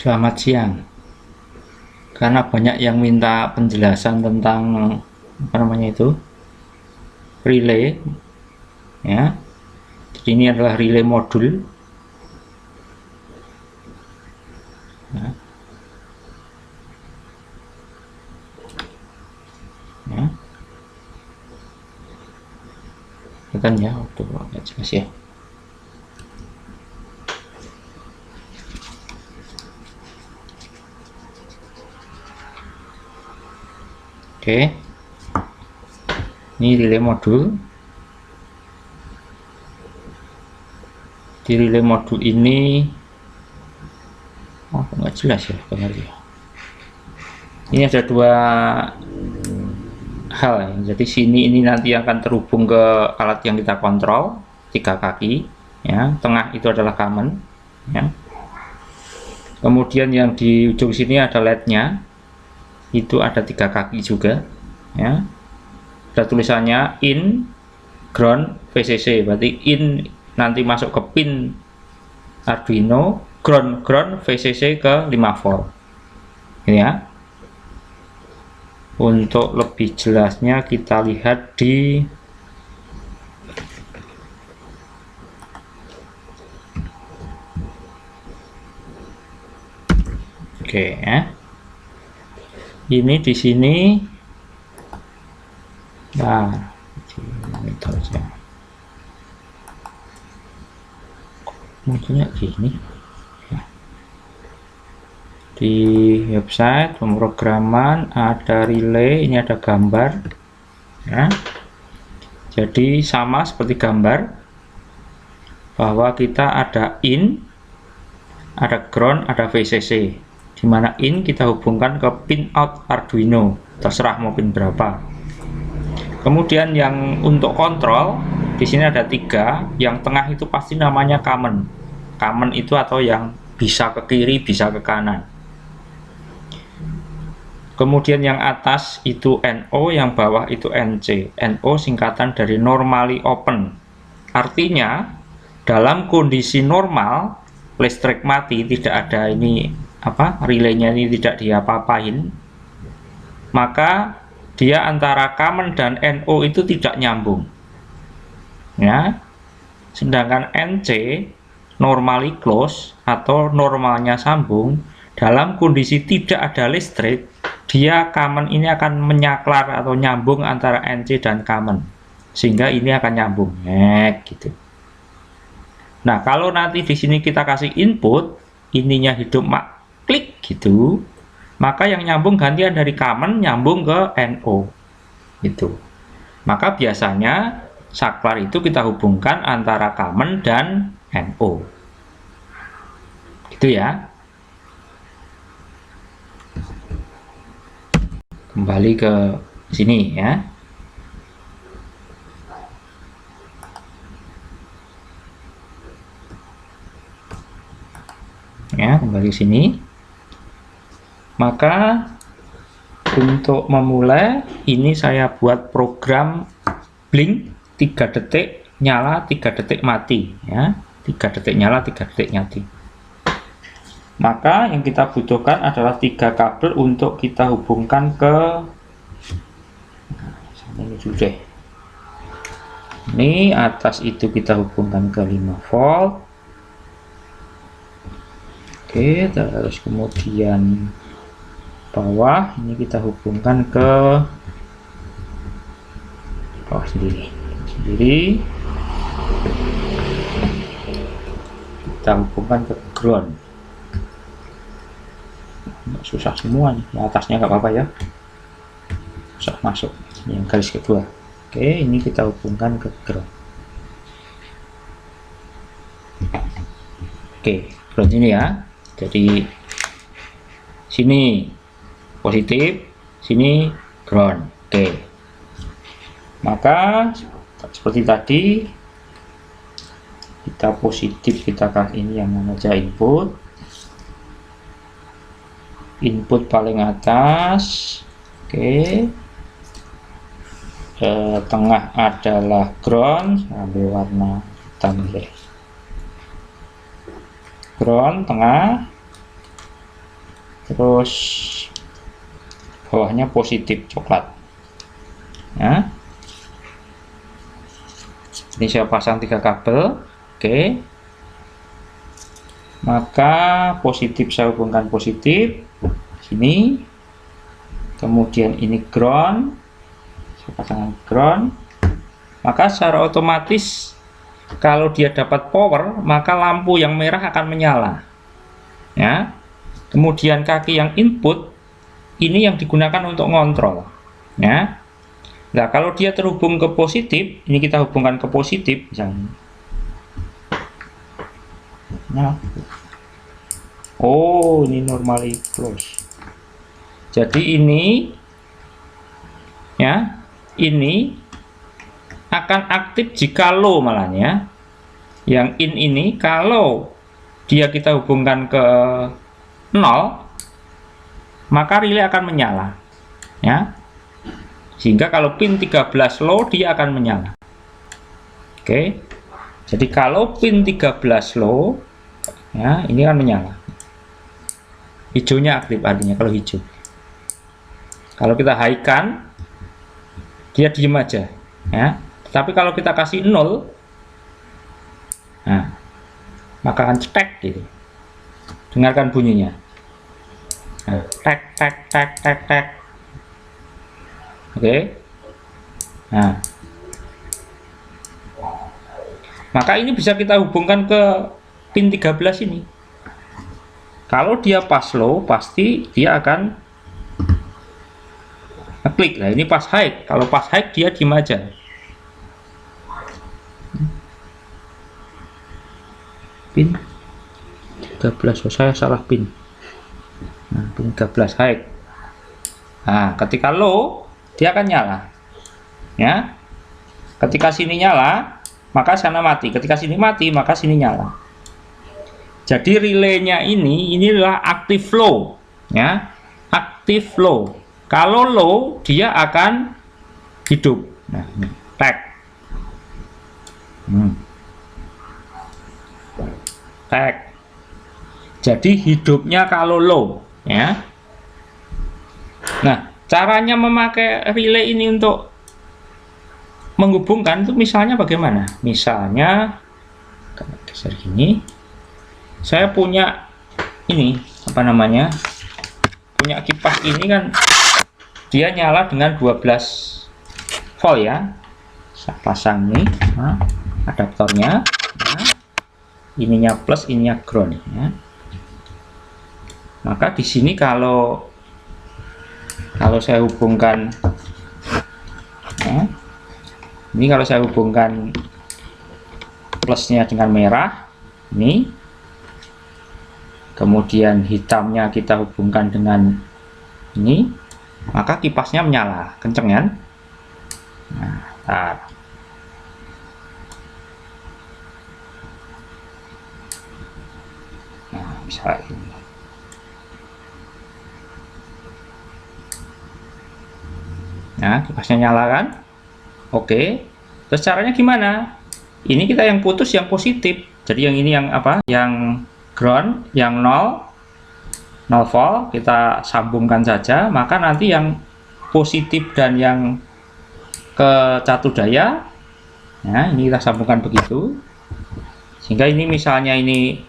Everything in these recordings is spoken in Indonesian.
Selamat siang. Karena banyak yang minta penjelasan tentang apa namanya itu relay, ya. Jadi ini adalah relay modul. Ya. Ya. Kan ya, waktu agak jelas ya. Oke, ini relay modul. Di relay modul ini, nggak jelas ya benar ya. Ini ada dua hal ya. Jadi sini ini nanti akan terhubung ke alat yang kita kontrol, 3 kaki. Ya, tengah itu adalah common. Ya. Kemudian yang di ujung sini ada LED-nya. Itu ada 3 kaki juga, ya. Ada tulisannya in, ground, VCC. Berarti in nanti masuk ke pin Arduino, ground VCC ke 5 volt. Ini ya. Untuk lebih jelasnya kita lihat di ya. Ini di sini, nah, itu aja. Munculnya gini. Di website pemrograman ada relay, ini ada gambar. Ya. Jadi sama seperti gambar, bahwa kita ada in, ada ground, ada VCC. Dimana in kita hubungkan ke pin out Arduino, terserah mau pin berapa. Kemudian yang untuk kontrol di sini ada 3, yang tengah itu pasti namanya common. Common itu atau yang bisa ke kiri, bisa ke kanan. Kemudian yang atas itu NO, yang bawah itu NC. NO singkatan dari normally open. Artinya dalam kondisi normal listrik mati, tidak ada ini relaynya ini tidak diapa-apain, maka dia antara common dan NO itu tidak nyambung, ya. Sedangkan NC normally close atau normalnya sambung, dalam kondisi tidak ada listrik, dia common ini akan menyaklar atau nyambung antara NC dan common, sehingga ini akan nyambung, gitu. Nah, kalau nanti di sini kita kasih input, ininya hidup klik gitu, maka yang nyambung gantian dari common nyambung ke NO gitu. Maka biasanya saklar itu kita hubungkan antara common dan NO gitu ya. Kembali ke sini ya. Ya, kembali sini. Maka untuk memulai ini saya buat program blink 3 detik nyala, 3 detik mati ya. 3 detik nyala, 3 detik mati. Maka yang kita butuhkan adalah 3 kabel untuk kita hubungkan ke ini sudah. Ini atas itu kita hubungkan ke 5 volt. Oke, terus kemudian bawah ini kita hubungkan ke bawah sendiri, kita hubungkan ke ground. Susah semua nih, yang atasnya nggak apa-apa ya, susah masuk yang garis kedua. Oke, ini kita hubungkan ke ground. Oke, ground ini ya. Jadi sini positif, sini ground. Oke. Maka seperti tadi kita positif, kita kasih ini yang namanya input. Input paling atas. Oke. Tengah adalah ground, ambil warna hitam deh. Ground tengah. terus bawahnya positif coklat ya. Ini saya pasang 3 kabel. Oke, maka positif saya hubungkan positif sini, kemudian ini ground, saya pasang ground, maka secara otomatis kalau dia dapat power maka lampu yang merah akan menyala ya. Kemudian kaki yang input ini yang digunakan untuk ngontrol ya. Nah, kalau dia terhubung ke positif, ini kita hubungkan ke positif misalnya. Nah, oh ini normally close. Jadi ini ya, ini akan aktif jika low malahnya. Yang in ini kalau dia kita hubungkan ke 0, maka relay akan menyala ya. Sehingga kalau pin 13 low dia akan menyala. Oke. Jadi kalau pin 13 low ya, ini akan menyala. Hijaunya aktif artinya kalau hijau. Kalau kita high kan dia diem aja ya. Tapi kalau kita kasih 0, nah, maka akan cetek gitu. Dengarkan bunyinya. Nah, tek tek tek tek tek. Oke. Nah, maka ini bisa kita hubungkan ke pin 13 ini. Kalau dia pas low, pasti dia akan ngeklik. Nah, ini pas high. Kalau pas high dia diem aja. Pin 13, oh, saya salah pin. Nah, pin 13 high. Nah, ketika low dia akan nyala ya. Ketika sini nyala maka sana mati, ketika sini mati maka sini nyala. Jadi relaynya inilah aktif low ya, aktif low. Kalau low dia akan hidup. Nah, ini tag tag. Jadi hidupnya kalau low ya. Nah, caranya memakai relay ini untuk menghubungkan itu misalnya bagaimana? Misalnya geser gini, saya punya ini apa namanya, punya kipas ini kan dia nyala dengan 12 volt ya. Saya pasang nih, nah, adaptornya, nah, ininya plus, ininya ground ya. Maka di sini kalau saya hubungkan ya, ini kalau saya hubungkan plusnya dengan merah ini, kemudian hitamnya kita hubungkan dengan ini, maka kipasnya menyala kenceng kan. Nah, tar. Nah, bisa ini. Nah, kipasnya nyala kan. Oke, terus caranya gimana? Ini kita yang putus yang positif. Jadi yang ini yang apa? Yang ground, yang 0 volt kita sambungkan saja. Maka nanti yang positif dan yang ke catu daya, nah ini kita sambungkan begitu. Sehingga ini misalnya ini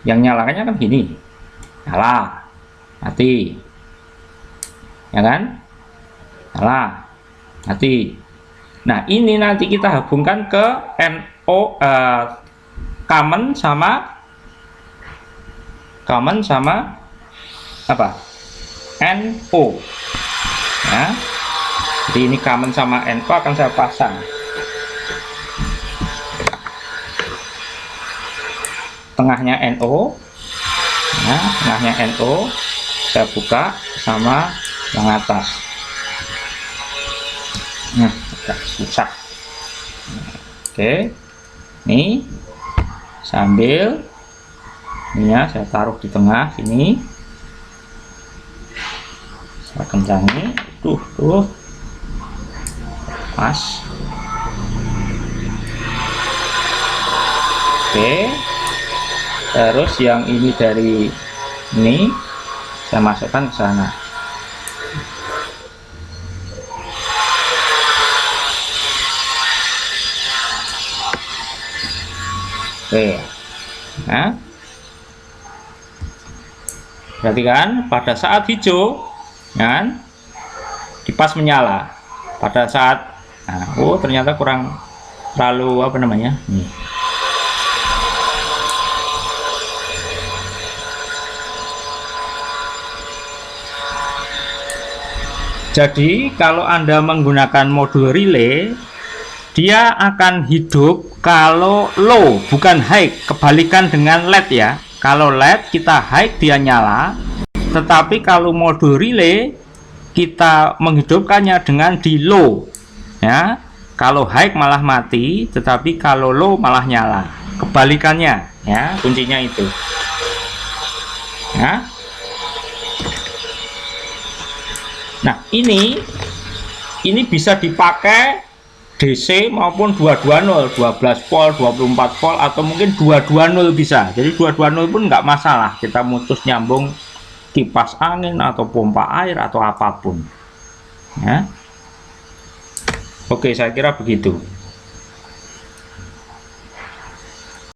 yang nyalakannya kan gini, nyala, mati, ya kan? Nyala, mati. Nah, ini nanti kita hubungkan ke NO, common sama apa? NO. Ya. Jadi ini common sama NO akan saya pasang. Tengahnya NO. Nah, tengahnya NO saya buka sama yang atas. Nah, agak susah. Oke, nih sambil ini ya, saya taruh di tengah sini, saya kencangi, tuh pas. Oke, terus yang ini dari ini saya masukkan ke sana. Oke, nah, perhatikan pada saat hijau, kan, kipas menyala. Pada saat, nah, oh ternyata kurang terlalu apa namanya? Nih. Jadi kalau Anda menggunakan modul relay, dia akan hidup kalau low, bukan high. Kebalikan dengan LED ya. Kalau LED kita high dia nyala, tetapi kalau modul relay kita menghidupkannya dengan di low ya. Kalau high malah mati, tetapi kalau low malah nyala. Kebalikannya ya, kuncinya itu ya. Nah ini bisa dipakai DC maupun 220, 12 volt, 24 volt, atau mungkin 220 bisa. Jadi 220 pun nggak masalah, kita mutus nyambung kipas angin atau pompa air atau apapun ya. Oke, saya kira begitu.